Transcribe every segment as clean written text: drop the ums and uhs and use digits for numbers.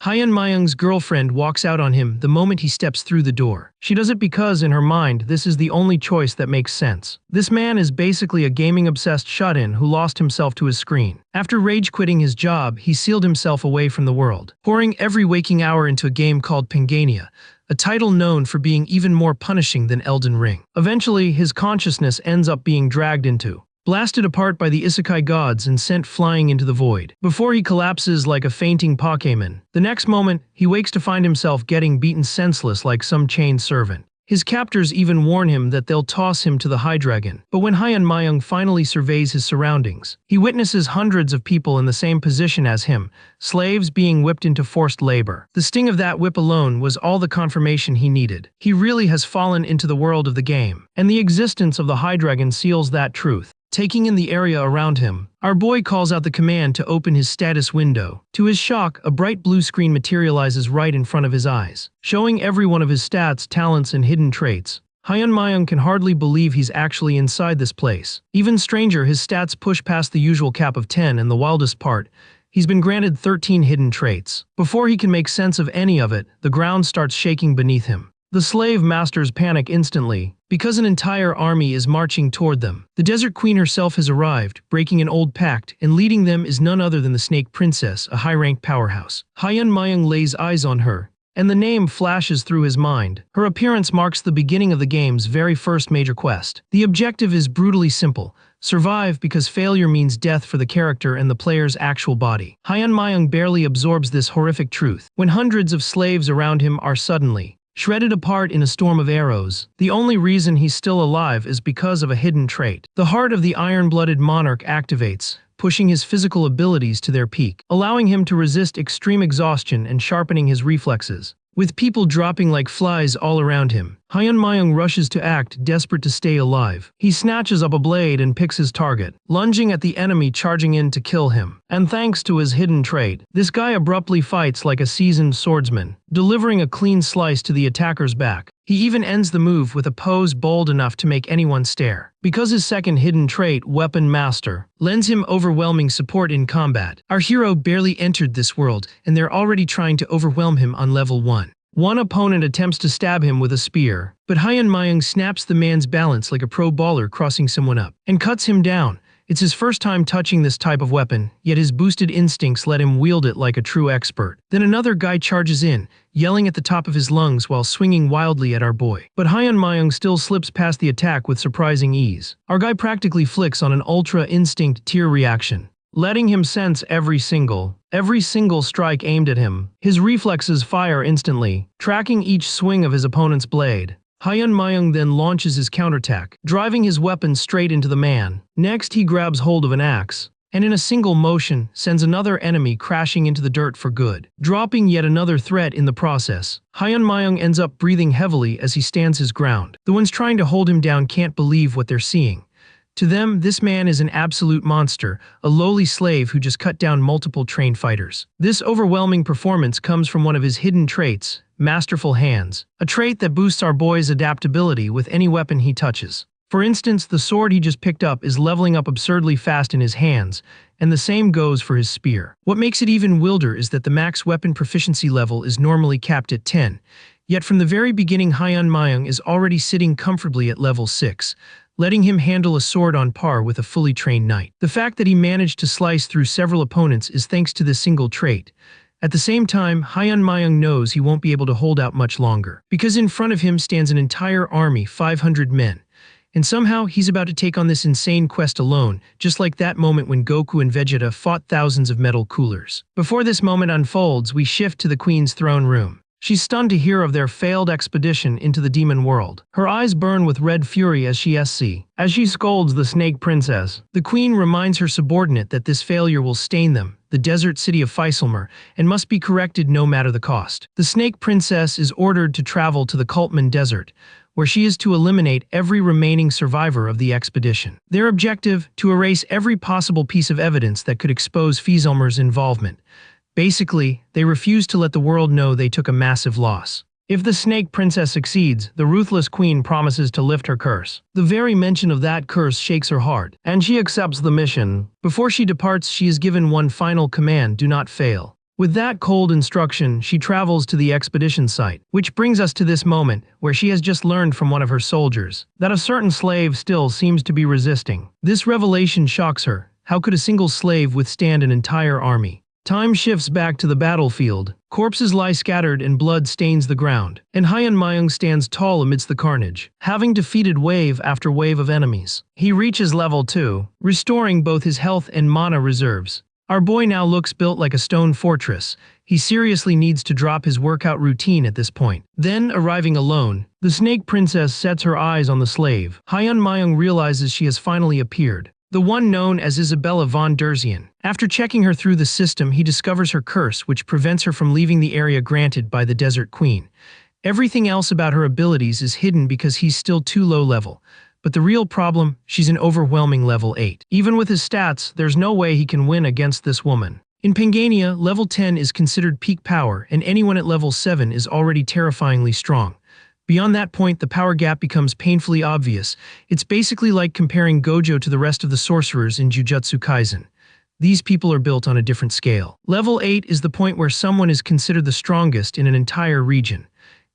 Hyun Mayung's girlfriend walks out on him the moment he steps through the door. She does it because, in her mind, this is the only choice that makes sense. This man is basically a gaming-obsessed shut-in who lost himself to his screen. After rage-quitting his job, he sealed himself away from the world, pouring every waking hour into a game called Pingania, a title known for being even more punishing than Elden Ring. Eventually, his consciousness ends up being dragged into, blasted apart by the Isekai'd gods and sent flying into the void, before he collapses like a fainting Pokémon. The next moment, he wakes to find himself getting beaten senseless like some chained servant. His captors even warn him that they'll toss him to the High Dragon. But when Hyun Mayung finally surveys his surroundings, he witnesses hundreds of people in the same position as him, slaves being whipped into forced labor. The sting of that whip alone was all the confirmation he needed. He really has fallen into the world of the game, and the existence of the High Dragon seals that truth. Taking in the area around him, our boy calls out the command to open his status window. To his shock, a bright blue screen materializes right in front of his eyes, showing every one of his stats, talents, and hidden traits. Hyun Mayung can hardly believe he's actually inside this place. Even stranger, his stats push past the usual cap of 10, and the wildest part, he's been granted 13 hidden traits. Before he can make sense of any of it, the ground starts shaking beneath him. The slave masters panic instantly, because an entire army is marching toward them. The Desert Queen herself has arrived, breaking an old pact, and leading them is none other than the Snake Princess, a high-ranked powerhouse. Hyun Mayung lays eyes on her, and the name flashes through his mind. Her appearance marks the beginning of the game's very first major quest. The objective is brutally simple: survive, because failure means death for the character and the player's actual body. Hyun Mayung barely absorbs this horrific truth when hundreds of slaves around him are suddenly shredded apart in a storm of arrows. The only reason he's still alive is because of a hidden trait. The heart of the iron-blooded monarch activates, pushing his physical abilities to their peak, allowing him to resist extreme exhaustion and sharpening his reflexes. With people dropping like flies all around him, Hyun Mayung rushes to act, desperate to stay alive. He snatches up a blade and picks his target, lunging at the enemy charging in to kill him. And thanks to his hidden trait, this guy abruptly fights like a seasoned swordsman, delivering a clean slice to the attacker's back. He even ends the move with a pose bold enough to make anyone stare. Because his second hidden trait, Weapon Master, lends him overwhelming support in combat. Our hero barely entered this world, and they're already trying to overwhelm him on level 1. One opponent attempts to stab him with a spear, but Hyun Mayung snaps the man's balance like a pro baller crossing someone up, and cuts him down. It's his first time touching this type of weapon, yet his boosted instincts let him wield it like a true expert. Then another guy charges in, yelling at the top of his lungs while swinging wildly at our boy. But Hyun Mayung still slips past the attack with surprising ease. Our guy practically flicks on an ultra instinct tier reaction, letting him sense every single strike aimed at him. His reflexes fire instantly, tracking each swing of his opponent's blade. Hyun Mayung then launches his counterattack, driving his weapon straight into the man. Next, he grabs hold of an axe, and in a single motion, sends another enemy crashing into the dirt for good, dropping yet another threat in the process. Hyun Mayung ends up breathing heavily as he stands his ground. The ones trying to hold him down can't believe what they're seeing. To them, this man is an absolute monster, a lowly slave who just cut down multiple trained fighters. This overwhelming performance comes from one of his hidden traits, Masterful Hands, a trait that boosts our boy's adaptability with any weapon he touches. For instance, the sword he just picked up is leveling up absurdly fast in his hands, and the same goes for his spear. What makes it even wilder is that the max weapon proficiency level is normally capped at 10, yet from the very beginning Hyun Mayung is already sitting comfortably at level 6, letting him handle a sword on par with a fully trained knight. The fact that he managed to slice through several opponents is thanks to this single trait. At the same time, Hyun Mayung knows he won't be able to hold out much longer, because in front of him stands an entire army, 500 men. And somehow, he's about to take on this insane quest alone, just like that moment when Goku and Vegeta fought thousands of metal coolers. Before this moment unfolds, we shift to the Queen's throne room. She's stunned to hear of their failed expedition into the demon world. Her eyes burn with red fury as she scolds the Snake Princess. The Queen reminds her subordinate that this failure will stain them, the desert city of Faisalmer, and must be corrected no matter the cost. The Snake Princess is ordered to travel to the Kultman Desert, where she is to eliminate every remaining survivor of the expedition. Their objective, to erase every possible piece of evidence that could expose Faisalmer's involvement. Basically, they refuse to let the world know they took a massive loss. If the Snake Princess succeeds, the ruthless queen promises to lift her curse. The very mention of that curse shakes her heart, and she accepts the mission. Before she departs, she is given one final command: do not fail. With that cold instruction, she travels to the expedition site, which brings us to this moment where she has just learned from one of her soldiers that a certain slave still seems to be resisting. This revelation shocks her. How could a single slave withstand an entire army? Time shifts back to the battlefield. Corpses lie scattered and blood stains the ground, and Hyun Mayung stands tall amidst the carnage, having defeated wave after wave of enemies. He reaches level 2, restoring both his health and mana reserves. Our boy now looks built like a stone fortress. He seriously needs to drop his workout routine at this point. Then, arriving alone, the Snake Princess sets her eyes on the slave. Hyun Mayung realizes she has finally appeared, the one known as Isabella von Derzian. After checking her through the system, he discovers her curse, which prevents her from leaving the area granted by the Desert Queen. Everything else about her abilities is hidden because he's still too low level. But the real problem, she's an overwhelming level 8. Even with his stats, there's no way he can win against this woman. In Pangania, level 10 is considered peak power, and anyone at level 7 is already terrifyingly strong. Beyond that point, the power gap becomes painfully obvious. It's basically like comparing Gojo to the rest of the sorcerers in Jujutsu Kaisen. These people are built on a different scale. Level 8 is the point where someone is considered the strongest in an entire region.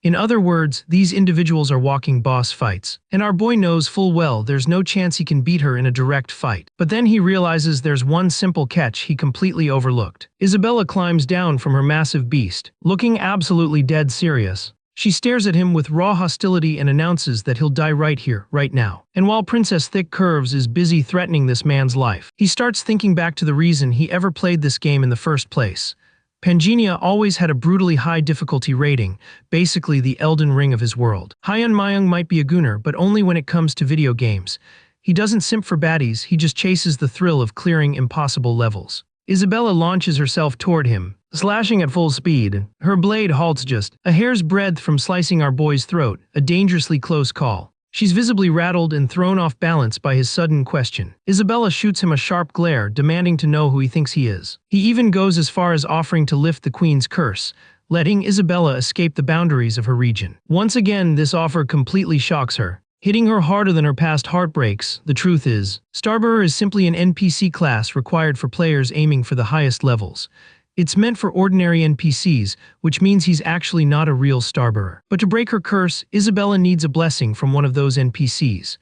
In other words, these individuals are walking boss fights. And our boy knows full well there's no chance he can beat her in a direct fight. But then he realizes there's one simple catch he completely overlooked. Isabella climbs down from her massive beast, looking absolutely dead serious. She stares at him with raw hostility and announces that he'll die right here, right now. And while Princess Thick Curves is busy threatening this man's life, he starts thinking back to the reason he ever played this game in the first place. Pangania always had a brutally high difficulty rating, basically the Elden Ring of his world. Hyun Mayung might be a gooner, but only when it comes to video games. He doesn't simp for baddies, he just chases the thrill of clearing impossible levels. Isabella launches herself toward him, slashing at full speed. Her blade halts just a hair's breadth from slicing our boy's throat, a dangerously close call. She's visibly rattled and thrown off balance by his sudden question. Isabella shoots him a sharp glare, demanding to know who he thinks he is. He even goes as far as offering to lift the queen's curse, letting Isabella escape the boundaries of her region. Once again, this offer completely shocks her, hitting her harder than her past heartbreaks. The truth is, Starbearer is simply an NPC class required for players aiming for the highest levels. It's meant for ordinary NPCs, which means he's actually not a real Starbearer. But to break her curse, Isabella needs a blessing from one of those NPCs.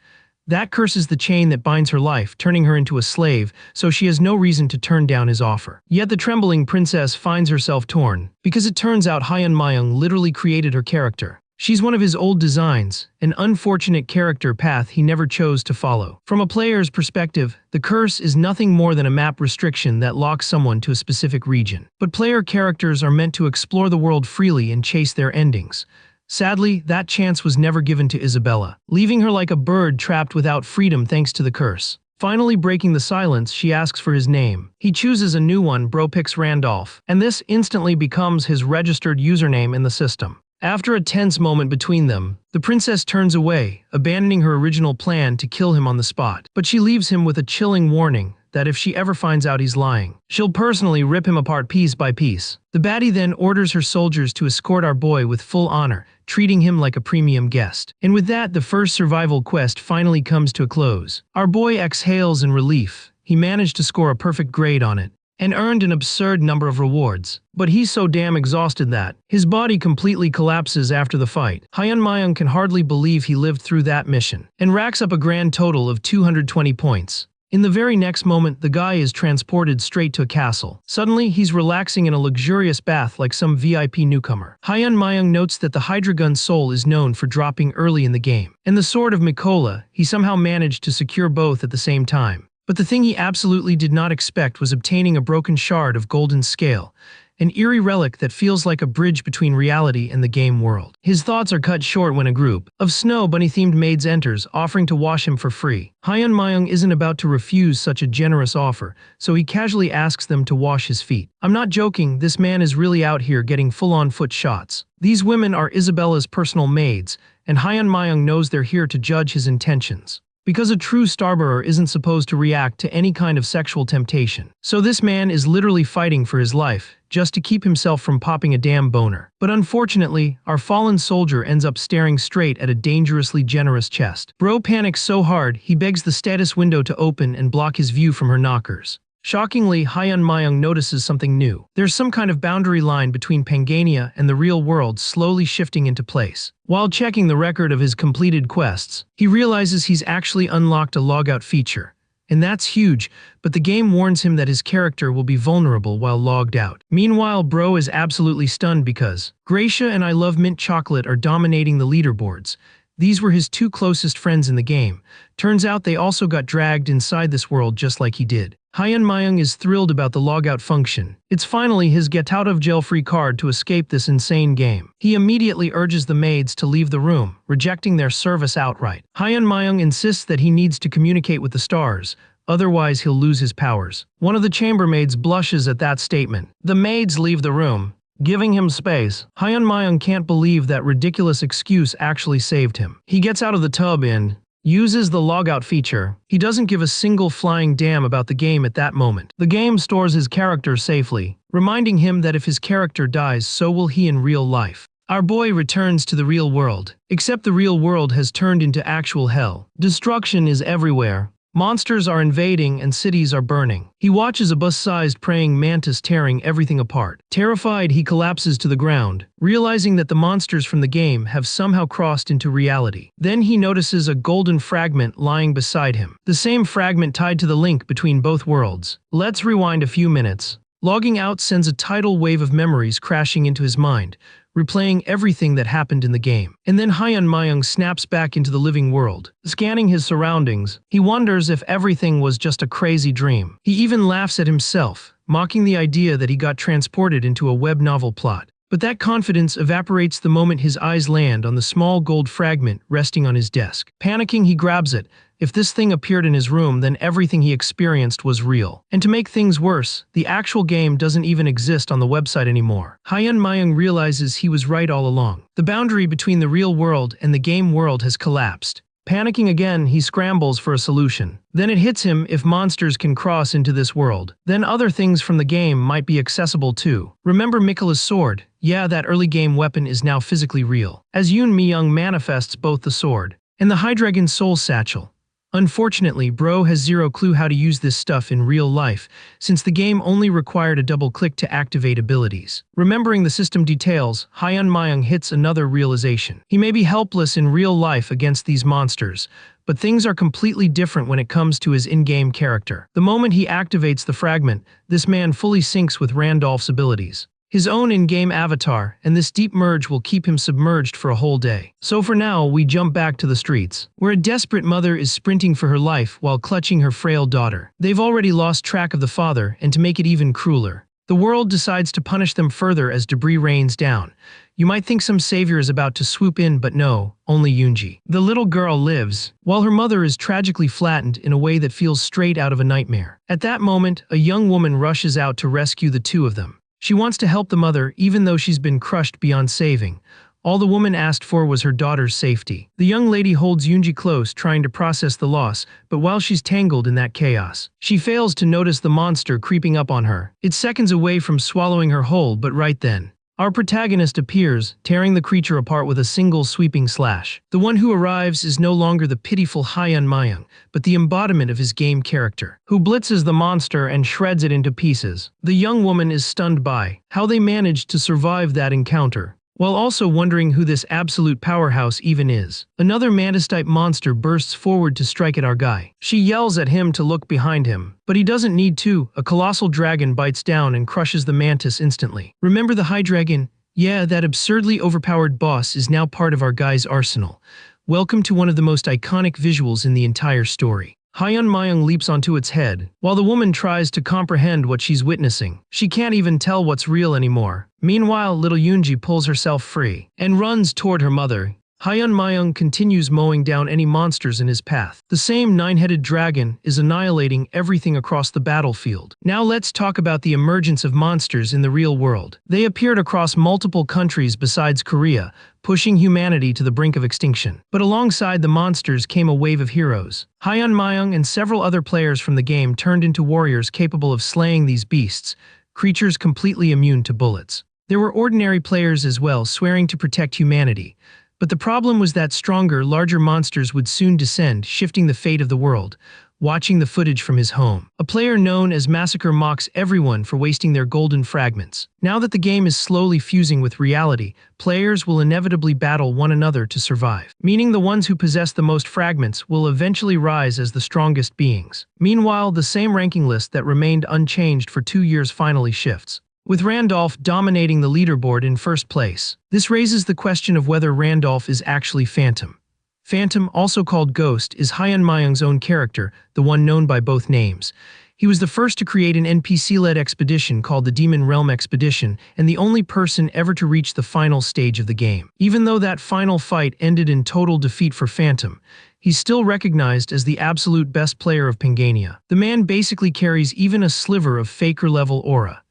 That curse is the chain that binds her life, turning her into a slave, so she has no reason to turn down his offer. Yet the trembling princess finds herself torn, because it turns out Hyun Mayung literally created her character. She's one of his old designs, an unfortunate character path he never chose to follow. From a player's perspective, the curse is nothing more than a map restriction that locks someone to a specific region. But player characters are meant to explore the world freely and chase their endings. Sadly, that chance was never given to Isabella, leaving her like a bird trapped without freedom thanks to the curse. Finally breaking the silence, she asks for his name. He chooses a new one, Bropix Randolph, and this instantly becomes his registered username in the system. After a tense moment between them, the princess turns away, abandoning her original plan to kill him on the spot. But she leaves him with a chilling warning that if she ever finds out he's lying, she'll personally rip him apart piece by piece. The baddie then orders her soldiers to escort our boy with full honor, treating him like a premium guest. And with that, the first survival quest finally comes to a close. Our boy exhales in relief. He managed to score a perfect grade on it, and earned an absurd number of rewards. But he's so damn exhausted that his body completely collapses after the fight. Hyun Mayung can hardly believe he lived through that mission, and racks up a grand total of 220 points. In the very next moment, the guy is transported straight to a castle. Suddenly, he's relaxing in a luxurious bath like some VIP newcomer. Hyun Mayung notes that the Hydra Gun's soul is known for dropping early in the game, and the Sword of Mikola, he somehow managed to secure both at the same time. But the thing he absolutely did not expect was obtaining a broken shard of golden scale, an eerie relic that feels like a bridge between reality and the game world. His thoughts are cut short when a group of snow bunny-themed maids enters, offering to wash him for free. Hyun Mayung isn't about to refuse such a generous offer, so he casually asks them to wash his feet. I'm not joking, this man is really out here getting full-on foot shots. These women are Isabella's personal maids, and Hyun Mayung knows they're here to judge his intentions. Because a true Starbearer isn't supposed to react to any kind of sexual temptation. So this man is literally fighting for his life, just to keep himself from popping a damn boner. But unfortunately, our fallen soldier ends up staring straight at a dangerously generous chest. Bro panics so hard, he begs the status window to open and block his view from her knockers. Shockingly, Hyun Mayung notices something new. There's some kind of boundary line between Pangania and the real world slowly shifting into place. While checking the record of his completed quests, he realizes he's actually unlocked a logout feature. And that's huge, but the game warns him that his character will be vulnerable while logged out. Meanwhile, Bro is absolutely stunned because Gracia and I Love Mint Chocolate are dominating the leaderboards. These were his two closest friends in the game. Turns out they also got dragged inside this world just like he did. Hyun Mayung is thrilled about the logout function. It's finally his get-out-of-jail-free card to escape this insane game. He immediately urges the maids to leave the room, rejecting their service outright. Hyun Mayung insists that he needs to communicate with the stars, otherwise he'll lose his powers. One of the chambermaids blushes at that statement. The maids leave the room, giving him space. Hyun Mayung can't believe that ridiculous excuse actually saved him. He gets out of the tub and uses the logout feature. He doesn't give a single flying damn about the game at that moment. The game stores his character safely, reminding him that if his character dies, so will he in real life. Our boy returns to the real world, except the real world has turned into actual hell. Destruction is everywhere. Monsters are invading and cities are burning. He watches a bus-sized praying mantis tearing everything apart. Terrified, he collapses to the ground, realizing that the monsters from the game have somehow crossed into reality. Then he notices a golden fragment lying beside him, the same fragment tied to the link between both worlds. Let's rewind a few minutes. Logging out sends a tidal wave of memories crashing into his mind, replaying everything that happened in the game. And then Hyun Mayung snaps back into the living world. Scanning his surroundings, he wonders if everything was just a crazy dream. He even laughs at himself, mocking the idea that he got transported into a web novel plot. But that confidence evaporates the moment his eyes land on the small gold fragment resting on his desk. Panicking, he grabs it. If this thing appeared in his room, then everything he experienced was real. And to make things worse, the actual game doesn't even exist on the website anymore. Hyun Mayung realizes he was right all along. The boundary between the real world and the game world has collapsed. Panicking again, he scrambles for a solution. Then it hits him: if monsters can cross into this world, then other things from the game might be accessible too. Remember Mikola's sword? Yeah, that early game weapon is now physically real, as Yoon Mi-young manifests both the sword and the Hydreigon Soul Satchel. Unfortunately, Bro has zero clue how to use this stuff in real life, since the game only required a double click to activate abilities. Remembering the system details, Hyun Mayung hits another realization. He may be helpless in real life against these monsters, but things are completely different when it comes to his in-game character. The moment he activates the fragment, this man fully syncs with Randolph's abilities, his own in-game avatar, and this deep merge will keep him submerged for a whole day. So for now, we jump back to the streets, where a desperate mother is sprinting for her life while clutching her frail daughter. They've already lost track of the father, and to make it even crueler, the world decides to punish them further as debris rains down. You might think some savior is about to swoop in, but no, only Yoonji. The little girl lives, while her mother is tragically flattened in a way that feels straight out of a nightmare. At that moment, a young woman rushes out to rescue the two of them. She wants to help the mother even though she's been crushed beyond saving. All the woman asked for was her daughter's safety. The young lady holds Yoonji close, trying to process the loss, but while she's tangled in that chaos, she fails to notice the monster creeping up on her. It's seconds away from swallowing her whole, but right then, our protagonist appears, tearing the creature apart with a single sweeping slash. The one who arrives is no longer the pitiful Hyun Mayung, but the embodiment of his game character, who blitzes the monster and shreds it into pieces. The young woman is stunned by how they managed to survive that encounter, while also wondering who this absolute powerhouse even is. Another mantis-type monster bursts forward to strike at our guy. She yells at him to look behind him, but he doesn't need to. A colossal dragon bites down and crushes the mantis instantly. Remember the Hydreigon? Yeah, that absurdly overpowered boss is now part of our guy's arsenal. Welcome to one of the most iconic visuals in the entire story. Hyun Mayung leaps onto its head, while the woman tries to comprehend what she's witnessing. She can't even tell what's real anymore. Meanwhile, little Yoonji pulls herself free and runs toward her mother. Hyun Mayung continues mowing down any monsters in his path. The same nine-headed dragon is annihilating everything across the battlefield. Now let's talk about the emergence of monsters in the real world. They appeared across multiple countries besides Korea, pushing humanity to the brink of extinction. But alongside the monsters came a wave of heroes. Hyun Mayung and several other players from the game turned into warriors capable of slaying these beasts, creatures completely immune to bullets. There were ordinary players as well, swearing to protect humanity. But the problem was that stronger, larger monsters would soon descend, shifting the fate of the world. watching the footage from his home. A player known as Massacre mocks everyone for wasting their golden fragments. Now that the game is slowly fusing with reality, players will inevitably battle one another to survive, meaning the ones who possess the most fragments will eventually rise as the strongest beings. Meanwhile, the same ranking list that remained unchanged for 2 years finally shifts, with Randolph dominating the leaderboard in first place. This raises the question of whether Randolph is actually Phantom. Phantom, also called Ghost, is Hyun Mayung's own character, the one known by both names. He was the first to create an NPC-led expedition called the Demon Realm Expedition, and the only person ever to reach the final stage of the game. Even though that final fight ended in total defeat for Phantom, he's still recognized as the absolute best player of Pangania. The man basically carries even a sliver of Faker-level aura.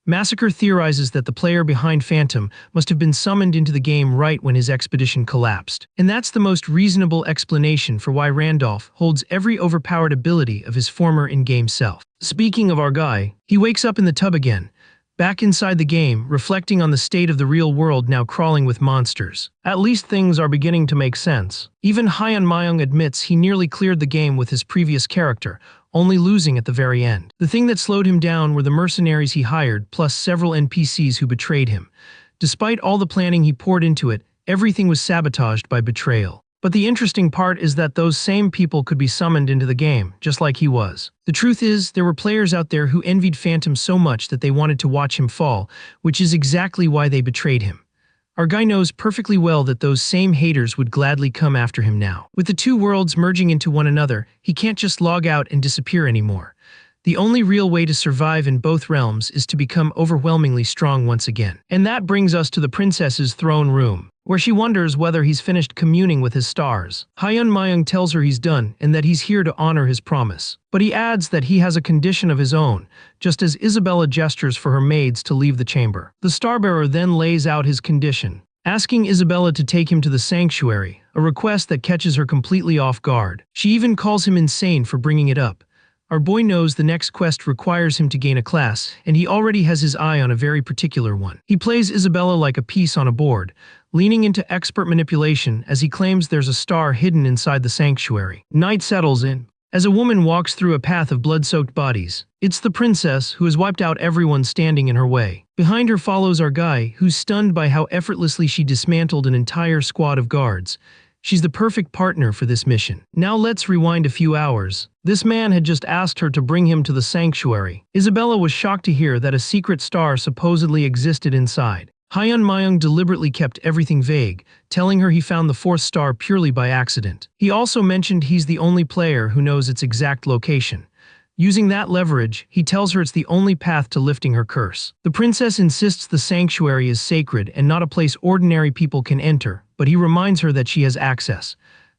Massacre theorizes that the player behind Phantom must have been summoned into the game right when his expedition collapsed. And that's the most reasonable explanation for why Randolph holds every overpowered ability of his former in-game self. Speaking of our guy, he wakes up in the tub again, back inside the game, reflecting on the state of the real world now crawling with monsters. At least things are beginning to make sense. Even Hyun Mayung admits he nearly cleared the game with his previous character, only losing at the very end. The thing that slowed him down were the mercenaries he hired, plus several NPCs who betrayed him. Despite all the planning he poured into it, everything was sabotaged by betrayal. But the interesting part is that those same people could be summoned into the game, just like he was. The truth is, there were players out there who envied Phantom so much that they wanted to watch him fall, which is exactly why they betrayed him. Our guy knows perfectly well that those same haters would gladly come after him now. With the two worlds merging into one another, he can't just log out and disappear anymore. The only real way to survive in both realms is to become overwhelmingly strong once again. And that brings us to the princess's throne room, where she wonders whether he's finished communing with his stars. Hyun Mayung tells her he's done and that he's here to honor his promise. But he adds that he has a condition of his own, just as Isabella gestures for her maids to leave the chamber. The Starbearer then lays out his condition, asking Isabella to take him to the sanctuary, a request that catches her completely off guard. She even calls him insane for bringing it up. Our boy knows the next quest requires him to gain a class, and he already has his eye on a very particular one. He plays Isabella like a piece on a board, leaning into expert manipulation as he claims there's a star hidden inside the sanctuary. Night settles in, as a woman walks through a path of blood-soaked bodies. It's the princess, who has wiped out everyone standing in her way. Behind her follows our guy, who's stunned by how effortlessly she dismantled an entire squad of guards. She's the perfect partner for this mission. Now let's rewind a few hours. This man had just asked her to bring him to the sanctuary. Isabella was shocked to hear that a secret star supposedly existed inside. Hyun Mayung deliberately kept everything vague, telling her he found the fourth star purely by accident. He also mentioned he's the only player who knows its exact location. Using that leverage, he tells her it's the only path to lifting her curse. The princess insists the sanctuary is sacred and not a place ordinary people can enter, but he reminds her that she has access.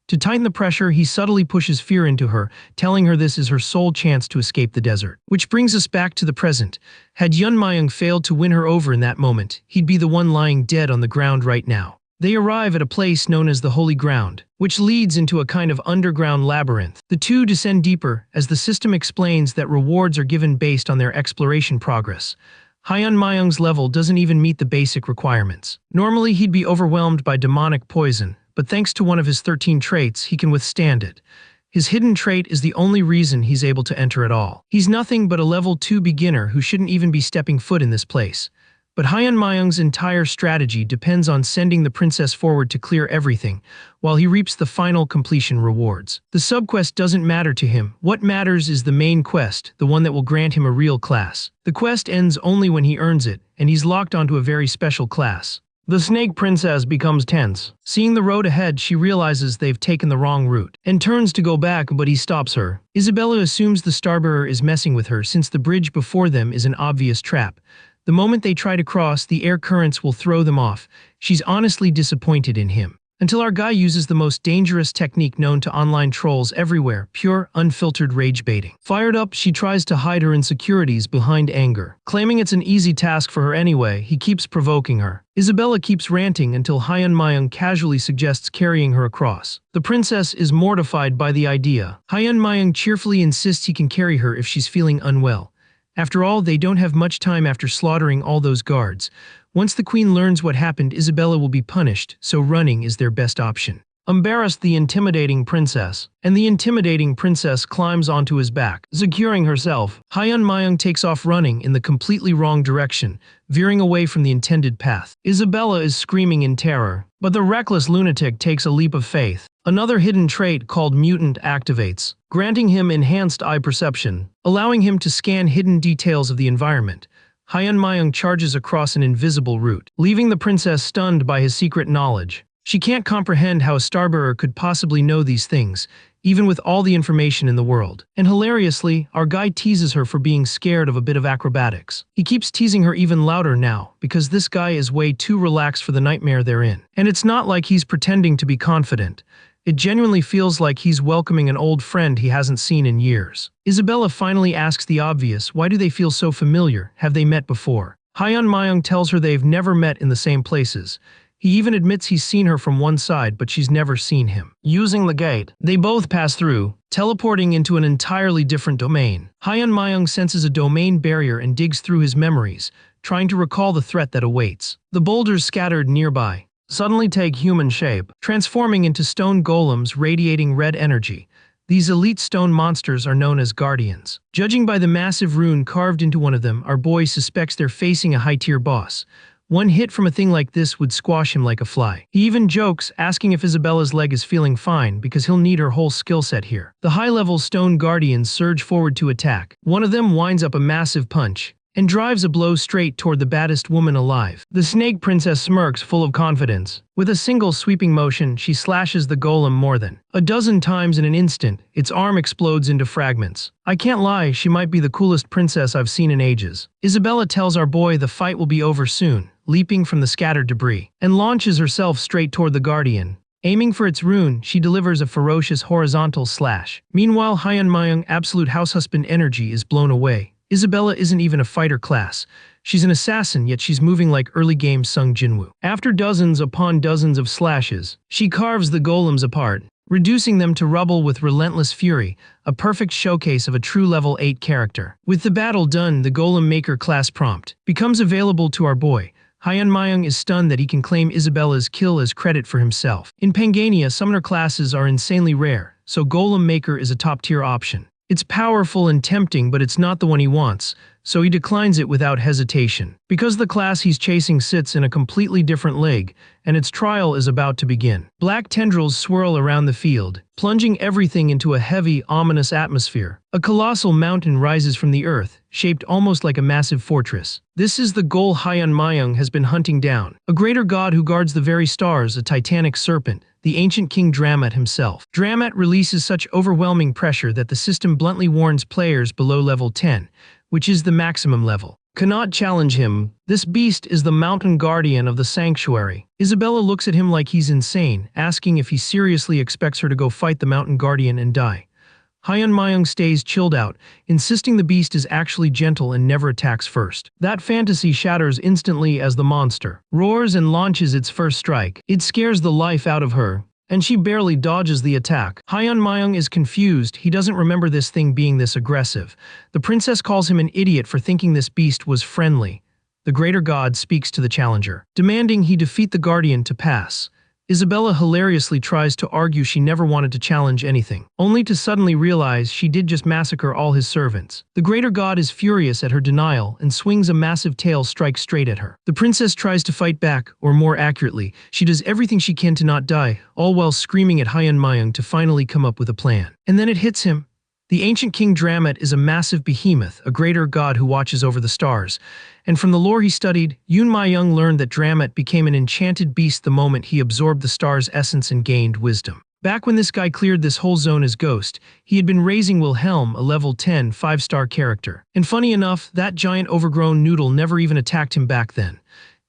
To tighten the pressure, he subtly pushes fear into her, telling her this is her sole chance to escape the desert. Which brings us back to the present. Had Hyun Mayung failed to win her over in that moment, he'd be the one lying dead on the ground right now. They arrive at a place known as the Holy Ground, which leads into a kind of underground labyrinth. The two descend deeper, as the system explains that rewards are given based on their exploration progress. Hyun Mayung's level doesn't even meet the basic requirements. Normally, he'd be overwhelmed by demonic poison, but thanks to one of his 13 traits, he can withstand it. His hidden trait is the only reason he's able to enter at all. He's nothing but a level 2 beginner who shouldn't even be stepping foot in this place. But Hyun Mayung's entire strategy depends on sending the princess forward to clear everything, while he reaps the final completion rewards. The subquest doesn't matter to him. What matters is the main quest, the one that will grant him a real class. The quest ends only when he earns it, and he's locked onto a very special class. The Snake Princess becomes tense. Seeing the road ahead, she realizes they've taken the wrong route, and turns to go back, but he stops her. Isabella assumes the Starbearer is messing with her since the bridge before them is an obvious trap. The moment they try to cross, the air currents will throw them off. She's honestly disappointed in him. Until our guy uses the most dangerous technique known to online trolls everywhere, pure, unfiltered rage baiting. Fired up, she tries to hide her insecurities behind anger. Claiming it's an easy task for her anyway, he keeps provoking her. Isabella keeps ranting until Hyun Mayung casually suggests carrying her across. The princess is mortified by the idea. Hyun Mayung cheerfully insists he can carry her if she's feeling unwell. After all, they don't have much time after slaughtering all those guards. Once the queen learns what happened, Isabella will be punished, so running is their best option. embarrassed the intimidating princess, and the intimidating princess climbs onto his back. Securing herself, Hyun Mayung takes off running in the completely wrong direction, veering away from the intended path. Isabella is screaming in terror, but the reckless lunatic takes a leap of faith. Another hidden trait called mutant activates, granting him enhanced eye perception, allowing him to scan hidden details of the environment. Hyun Mayung charges across an invisible route, leaving the princess stunned by his secret knowledge. She can't comprehend how a starbearer could possibly know these things, even with all the information in the world. And hilariously, our guy teases her for being scared of a bit of acrobatics. He keeps teasing her even louder now, because this guy is way too relaxed for the nightmare they're in. And it's not like he's pretending to be confident. It genuinely feels like he's welcoming an old friend he hasn't seen in years. Isabella finally asks the obvious, why do they feel so familiar? Have they met before? Hyun Mayung tells her they've never met in the same places. He even admits he's seen her from one side, but she's never seen him. Using the gate, they both pass through, teleporting into an entirely different domain. Hyun Mayung senses a domain barrier and digs through his memories, trying to recall the threat that awaits. The boulders scattered nearby suddenly take human shape, transforming into stone golems radiating red energy. These elite stone monsters are known as guardians. Judging by the massive rune carved into one of them, our boy suspects they're facing a high-tier boss. One hit from a thing like this would squash him like a fly. He even jokes, asking if Isabella's leg is feeling fine because he'll need her whole skill set here. The high-level stone guardians surge forward to attack. One of them winds up a massive punch and drives a blow straight toward the baddest woman alive. The snake princess smirks, full of confidence. With a single sweeping motion, she slashes the golem more than a dozen times in an instant. Its arm explodes into fragments. I can't lie, she might be the coolest princess I've seen in ages. Isabella tells our boy the fight will be over soon, leaping from the scattered debris, and launches herself straight toward the guardian. Aiming for its rune, she delivers a ferocious horizontal slash. Meanwhile, Hyun Mayung absolute househusband energy is blown away. Isabella isn't even a fighter class. She's an assassin, yet she's moving like early game Sung Jinwoo. After dozens upon dozens of slashes, she carves the golems apart, reducing them to rubble with relentless fury, a perfect showcase of a true level 8 character. With the battle done, the Golem Maker class prompt becomes available to our boy. Hyun Mayung is stunned that he can claim Isabella's kill as credit for himself. In Pangania, summoner classes are insanely rare, so Golem Maker is a top-tier option. It's powerful and tempting, but it's not the one he wants, so he declines it without hesitation. Because the class he's chasing sits in a completely different league, and its trial is about to begin. Black tendrils swirl around the field, plunging everything into a heavy, ominous atmosphere. A colossal mountain rises from the earth, shaped almost like a massive fortress. This is the goal Hyun Mayung has been hunting down. A greater god who guards the very stars, a titanic serpent, the ancient king Dramat himself. Dramat releases such overwhelming pressure that the system bluntly warns players below level 10, which is the maximum level, cannot challenge him. This beast is the mountain guardian of the sanctuary. Isabella looks at him like he's insane, asking if he seriously expects her to go fight the mountain guardian and die. Hyun Mayung stays chilled out, insisting the beast is actually gentle and never attacks first. That fantasy shatters instantly as the monster roars and launches its first strike. It scares the life out of her, and she barely dodges the attack. Hyun Mayung is confused. He doesn't remember this thing being this aggressive. The princess calls him an idiot for thinking this beast was friendly. The greater god speaks to the challenger, demanding he defeat the guardian to pass. Isabella hilariously tries to argue she never wanted to challenge anything, only to suddenly realize she did just massacre all his servants. The greater god is furious at her denial and swings a massive tail strike straight at her. The princess tries to fight back, or more accurately, she does everything she can to not die, all while screaming at Hyun Mayung to finally come up with a plan. And then it hits him. The ancient king Dramat is a massive behemoth, a greater god who watches over the stars. And from the lore he studied, Hyun Mayung learned that Dramat became an enchanted beast the moment he absorbed the star's essence and gained wisdom. Back when this guy cleared this whole zone as Ghost, he had been raising Wilhelm, a level 10 5-star character. And funny enough, that giant overgrown noodle never even attacked him back then.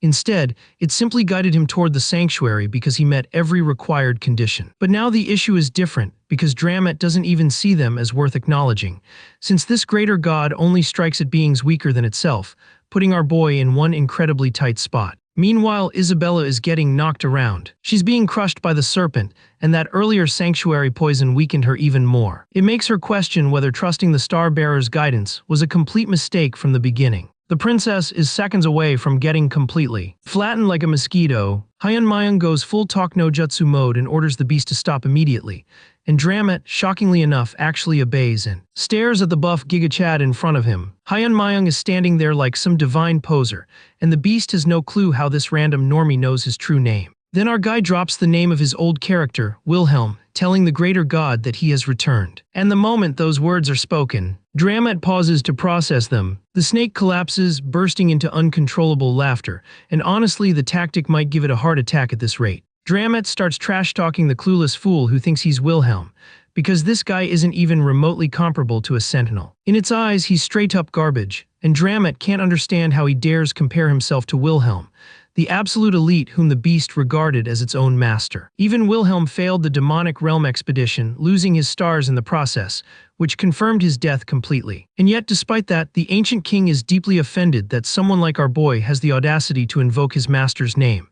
Instead, it simply guided him toward the sanctuary because he met every required condition. But now the issue is different, because Dramat doesn't even see them as worth acknowledging, since this greater god only strikes at beings weaker than itself, putting our boy in one incredibly tight spot. Meanwhile, Isabella is getting knocked around. She's being crushed by the serpent, and that earlier sanctuary poison weakened her even more. It makes her question whether trusting the Star Bearer's guidance was a complete mistake from the beginning. The princess is seconds away from getting completely flattened like a mosquito. Hyun Mayung goes full talk no jutsu mode and orders the beast to stop immediately, and Dramet, shockingly enough, actually obeys and stares at the buff Giga Chad in front of him. Hyun Mayung is standing there like some divine poser, and the beast has no clue how this random normie knows his true name. Then our guy drops the name of his old character, Wilhelm, telling the greater god that he has returned. And the moment those words are spoken, Dramet pauses to process them. The snake collapses, bursting into uncontrollable laughter, and honestly the tactic might give it a heart attack at this rate. Dramet starts trash-talking the clueless fool who thinks he's Wilhelm, because this guy isn't even remotely comparable to a sentinel. In its eyes, he's straight-up garbage, and Dramet can't understand how he dares compare himself to Wilhelm, the absolute elite whom the beast regarded as its own master. Even Wilhelm failed the demonic realm expedition, losing his stars in the process, which confirmed his death completely. And yet, despite that, the ancient king is deeply offended that someone like our boy has the audacity to invoke his master's name,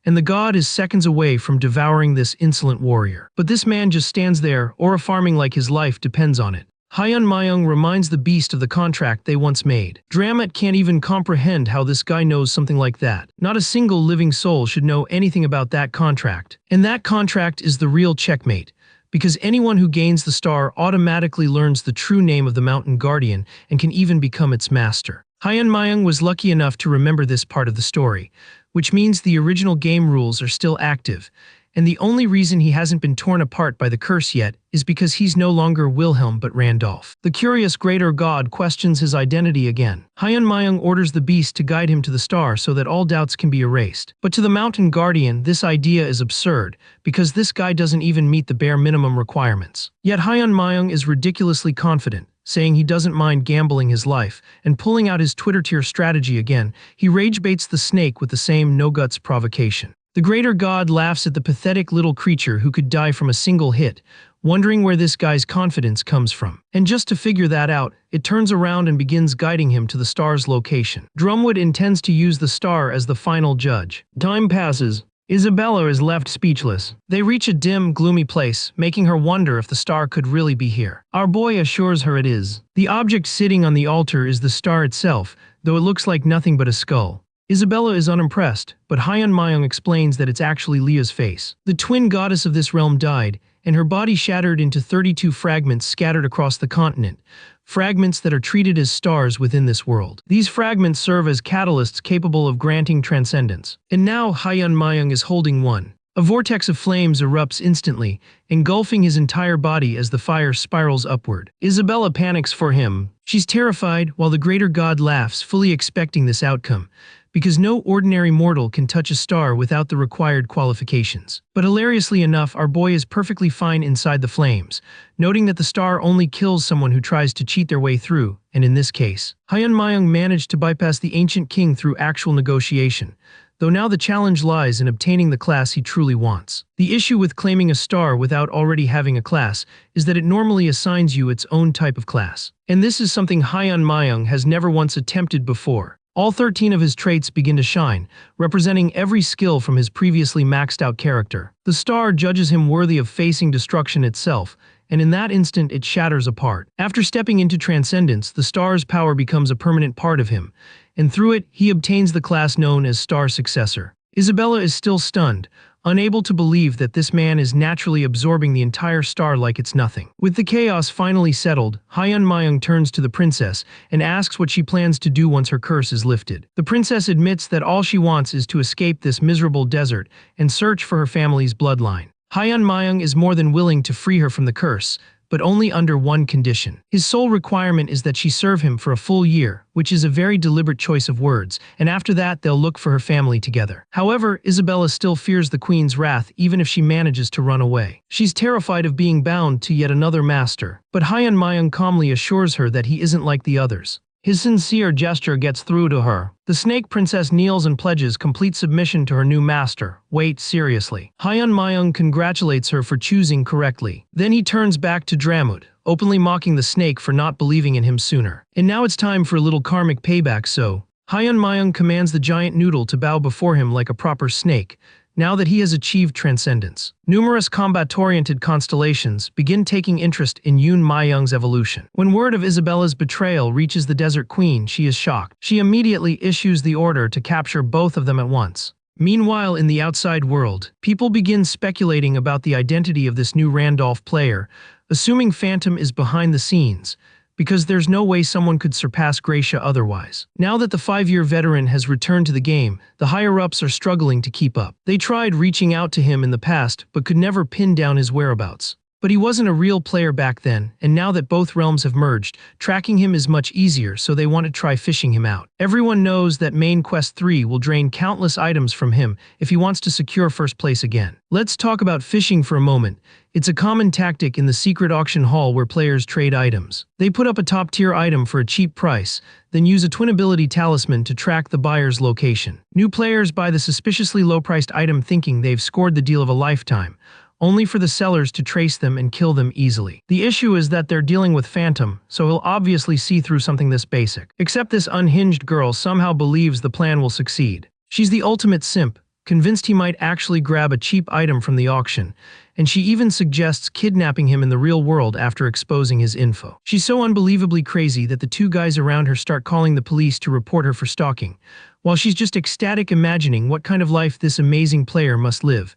and the god is seconds away from devouring this insolent warrior. But this man just stands there, aura-farming like his life depends on it. Hyun Mayung reminds the beast of the contract they once made. Dramet can't even comprehend how this guy knows something like that. Not a single living soul should know anything about that contract. And that contract is the real checkmate, because anyone who gains the star automatically learns the true name of the mountain guardian and can even become its master. Hyun Mayung was lucky enough to remember this part of the story, which means the original game rules are still active, and the only reason he hasn't been torn apart by the curse yet is because he's no longer Wilhelm but Randolph. The curious greater god questions his identity again. Hyun Mayung orders the beast to guide him to the star so that all doubts can be erased. But to the mountain guardian, this idea is absurd, because this guy doesn't even meet the bare minimum requirements. Yet Hyun Mayung is ridiculously confident, saying he doesn't mind gambling his life, and pulling out his Twitter tier strategy again, he rage baits the snake with the same no-guts provocation. The greater god laughs at the pathetic little creature who could die from a single hit, wondering where this guy's confidence comes from. And just to figure that out, it turns around and begins guiding him to the star's location. Drumwood intends to use the star as the final judge. Time passes. Isabella is left speechless. They reach a dim, gloomy place, making her wonder if the star could really be here. Our boy assures her it is. The object sitting on the altar is the star itself, though it looks like nothing but a skull. Isabella is unimpressed, but Hyun Mayung explains that it's actually Leah's face. The twin goddess of this realm died, and her body shattered into 32 fragments scattered across the continent, fragments that are treated as stars within this world. These fragments serve as catalysts capable of granting transcendence. And now Hyun Mayung is holding one. A vortex of flames erupts instantly, engulfing his entire body as the fire spirals upward. Isabella panics for him. She's terrified, while the greater god laughs, fully expecting this outcome, because no ordinary mortal can touch a star without the required qualifications. But hilariously enough, our boy is perfectly fine inside the flames, noting that the star only kills someone who tries to cheat their way through, and in this case, Hyun Mayung managed to bypass the ancient king through actual negotiation, though now the challenge lies in obtaining the class he truly wants. The issue with claiming a star without already having a class is that it normally assigns you its own type of class. And this is something Hyun Mayung has never once attempted before. All 13 of his traits begin to shine, representing every skill from his previously maxed-out character. The star judges him worthy of facing destruction itself, and in that instant it shatters apart. After stepping into transcendence, the star's power becomes a permanent part of him, and through it, he obtains the class known as Star Successor. Isabella is still stunned, unable to believe that this man is naturally absorbing the entire star like it's nothing. With the chaos finally settled, Hyun Mayung turns to the princess and asks what she plans to do once her curse is lifted. The princess admits that all she wants is to escape this miserable desert and search for her family's bloodline. Hyun Mayung is more than willing to free her from the curse, but only under one condition. His sole requirement is that she serve him for a full year, which is a very deliberate choice of words, and after that they'll look for her family together. However, Isabella still fears the queen's wrath even if she manages to run away. She's terrified of being bound to yet another master, but Hyun Mayung calmly assures her that he isn't like the others. His sincere gesture gets through to her. The snake princess kneels and pledges complete submission to her new master. Wait, seriously. Hyun Mayung congratulates her for choosing correctly. Then he turns back to Dramut, openly mocking the snake for not believing in him sooner. And now it's time for a little karmic payback, so Hyun Mayung commands the giant noodle to bow before him like a proper snake, now that he has achieved transcendence. Numerous combat-oriented constellations begin taking interest in Yoon Ma-young's evolution. When word of Isabella's betrayal reaches the Desert Queen, she is shocked. She immediately issues the order to capture both of them at once. Meanwhile, in the outside world, people begin speculating about the identity of this new Randolph player, assuming Phantom is behind the scenes, because there's no way someone could surpass Gracia otherwise. Now that the 5-year veteran has returned to the game, the higher-ups are struggling to keep up. They tried reaching out to him in the past, but could never pin down his whereabouts. But he wasn't a real player back then, and now that both realms have merged, tracking him is much easier, so they want to try fishing him out. Everyone knows that Main Quest 3 will drain countless items from him if he wants to secure first place again. Let's talk about fishing for a moment. It's a common tactic in the secret auction hall where players trade items. They put up a top-tier item for a cheap price, then use a twin ability talisman to track the buyer's location. New players buy the suspiciously low-priced item thinking they've scored the deal of a lifetime, only for the sellers to trace them and kill them easily. The issue is that they're dealing with Phantom, so he'll obviously see through something this basic. Except this unhinged girl somehow believes the plan will succeed. She's the ultimate simp, convinced he might actually grab a cheap item from the auction, and she even suggests kidnapping him in the real world after exposing his info. She's so unbelievably crazy that the two guys around her start calling the police to report her for stalking, while she's just ecstatic imagining what kind of life this amazing player must live.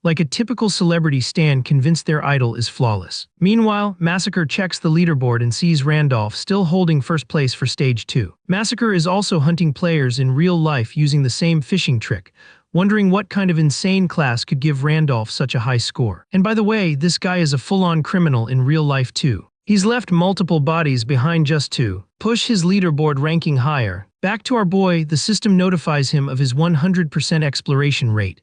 Like a typical celebrity stan convinced their idol is flawless. Meanwhile, Massacre checks the leaderboard and sees Randolph still holding first place for Stage 2. Massacre is also hunting players in real life using the same fishing trick, wondering what kind of insane class could give Randolph such a high score. And by the way, this guy is a full-on criminal in real life too. He's left multiple bodies behind just to push his leaderboard ranking higher. Back to our boy, the system notifies him of his 100% exploration rate.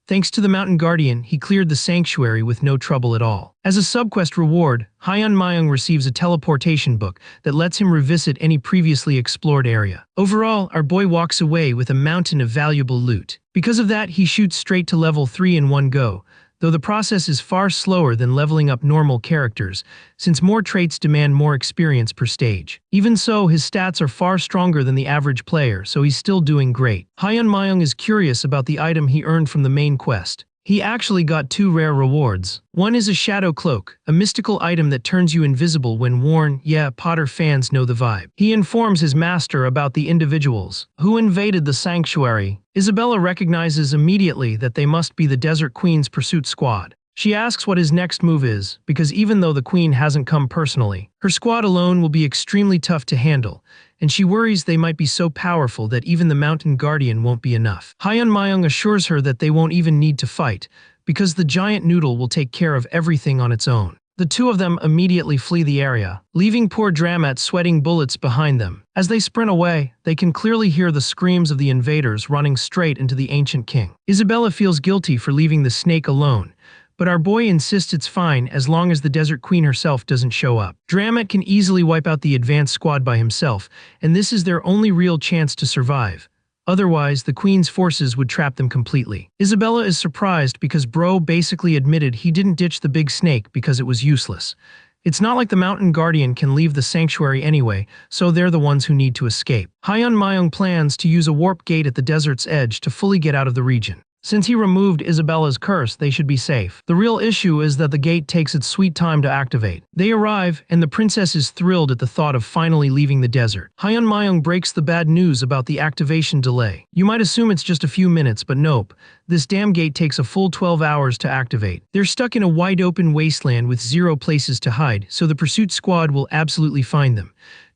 Thanks to the Mountain Guardian, he cleared the sanctuary with no trouble at all. As a subquest reward, Hyun Ma-young receives a teleportation book that lets him revisit any previously explored area. Overall, our boy walks away with a mountain of valuable loot. Because of that, he shoots straight to level 3 in one go, though the process is far slower than leveling up normal characters, since more traits demand more experience per stage. Even so, his stats are far stronger than the average player, so he's still doing great. Hyun Ma-young is curious about the item he earned from the main quest. He actually got 2 rare rewards. One is a shadow cloak, a mystical item that turns you invisible when worn. Yeah, Potter fans know the vibe. He informs his master about the individuals who invaded the sanctuary. Isabella recognizes immediately that they must be the Desert Queen's pursuit squad. She asks what his next move is, because even though the Queen hasn't come personally, her squad alone will be extremely tough to handle, and she worries they might be so powerful that even the Mountain Guardian won't be enough. Hyun Ma-young assures her that they won't even need to fight, because the giant noodle will take care of everything on its own. The two of them immediately flee the area, leaving poor Dramat sweating bullets behind them. As they sprint away, they can clearly hear the screams of the invaders running straight into the Ancient King. Isabella feels guilty for leaving the snake alone, but our boy insists it's fine as long as the Desert Queen herself doesn't show up. Dramat can easily wipe out the advanced squad by himself, and this is their only real chance to survive. Otherwise, the Queen's forces would trap them completely. Isabella is surprised because Bro basically admitted he didn't ditch the big snake because it was useless. It's not like the Mountain Guardian can leave the sanctuary anyway, so they're the ones who need to escape. Hyun Ma-young plans to use a warp gate at the desert's edge to fully get out of the region. Since he removed Isabella's curse, they should be safe. The real issue is that the gate takes its sweet time to activate. They arrive, and the princess is thrilled at the thought of finally leaving the desert. Hyun Ma-young breaks the bad news about the activation delay. You might assume it's just a few minutes, but nope. This damn gate takes a full 12 hours to activate. They're stuck in a wide-open wasteland with 0 places to hide, so the pursuit squad will absolutely find them.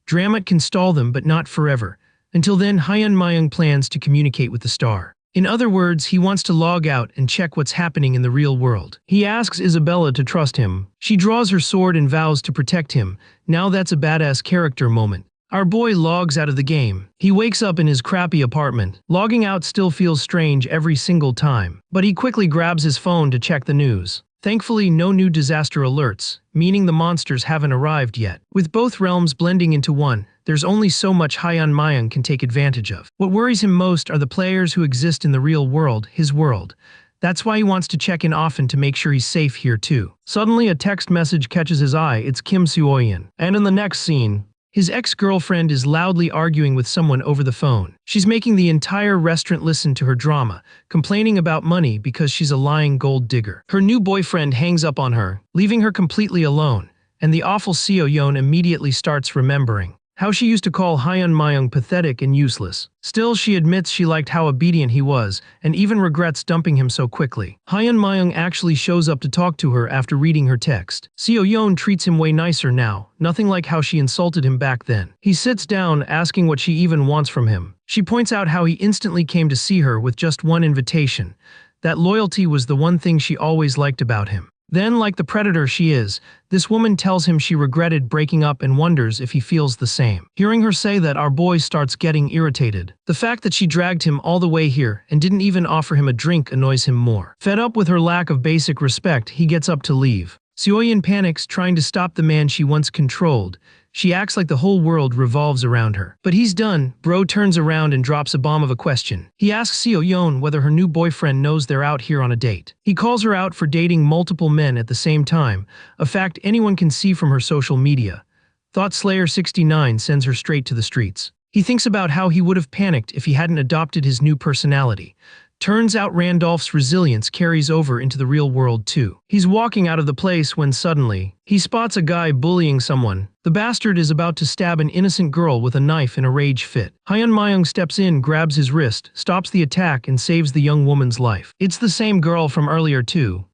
Dramat can stall them, but not forever. Until then, Hyun Ma-young plans to communicate with the star. In other words, he wants to log out and check what's happening in the real world. He asks Isabella to trust him. She draws her sword and vows to protect him. Now that's a badass character moment. Our boy logs out of the game. He wakes up in his crappy apartment. Logging out still feels strange every single time, but he quickly grabs his phone to check the news. Thankfully, no new disaster alerts, meaning the monsters haven't arrived yet. With both realms blending into one, there's only so much Hyun Ma-young can take advantage of. What worries him most are the players who exist in the real world, his world. That's why he wants to check in often to make sure he's safe here too. Suddenly, a text message catches his eye. It's Kim Soo-yeon. And in the next scene, His ex-girlfriend is loudly arguing with someone over the phone. She's making the entire restaurant listen to her drama, complaining about money because she's a lying gold digger. Her new boyfriend hangs up on her, leaving her completely alone, and the awful Seo Yeon immediately starts remembering how she used to call Hyun Mayung pathetic and useless. Still, she admits she liked how obedient he was, and even regrets dumping him so quickly. Hyun Mayung actually shows up to talk to her after reading her text. Seo Yeon treats him way nicer now, nothing like how she insulted him back then. He sits down, asking what she even wants from him. She points out how he instantly came to see her with just one invitation. That loyalty was the one thing she always liked about him. Then, like the predator she is, this woman tells him she regretted breaking up and wonders if he feels the same. Hearing her say that, our boy starts getting irritated. The fact that she dragged him all the way here and didn't even offer him a drink annoys him more. Fed up with her lack of basic respect, he gets up to leave. Seoyeon panics, trying to stop the man she once controlled. She acts like the whole world revolves around her. But he's done. Bro turns around and drops a bomb of a question. He asks Seo Yeon whether her new boyfriend knows they're out here on a date. He calls her out for dating multiple men at the same time, a fact anyone can see from her social media. Thought Slayer 69 sends her straight to the streets. He thinks about how he would have panicked if he hadn't adopted his new personality. Turns out Randolph's resilience carries over into the real world too. He's walking out of the place when suddenly, he spots a guy bullying someone. The bastard is about to stab an innocent girl with a knife in a rage fit. Hyun Mayung steps in, grabs his wrist, stops the attack and saves the young woman's life. It's the same girl from earlier too,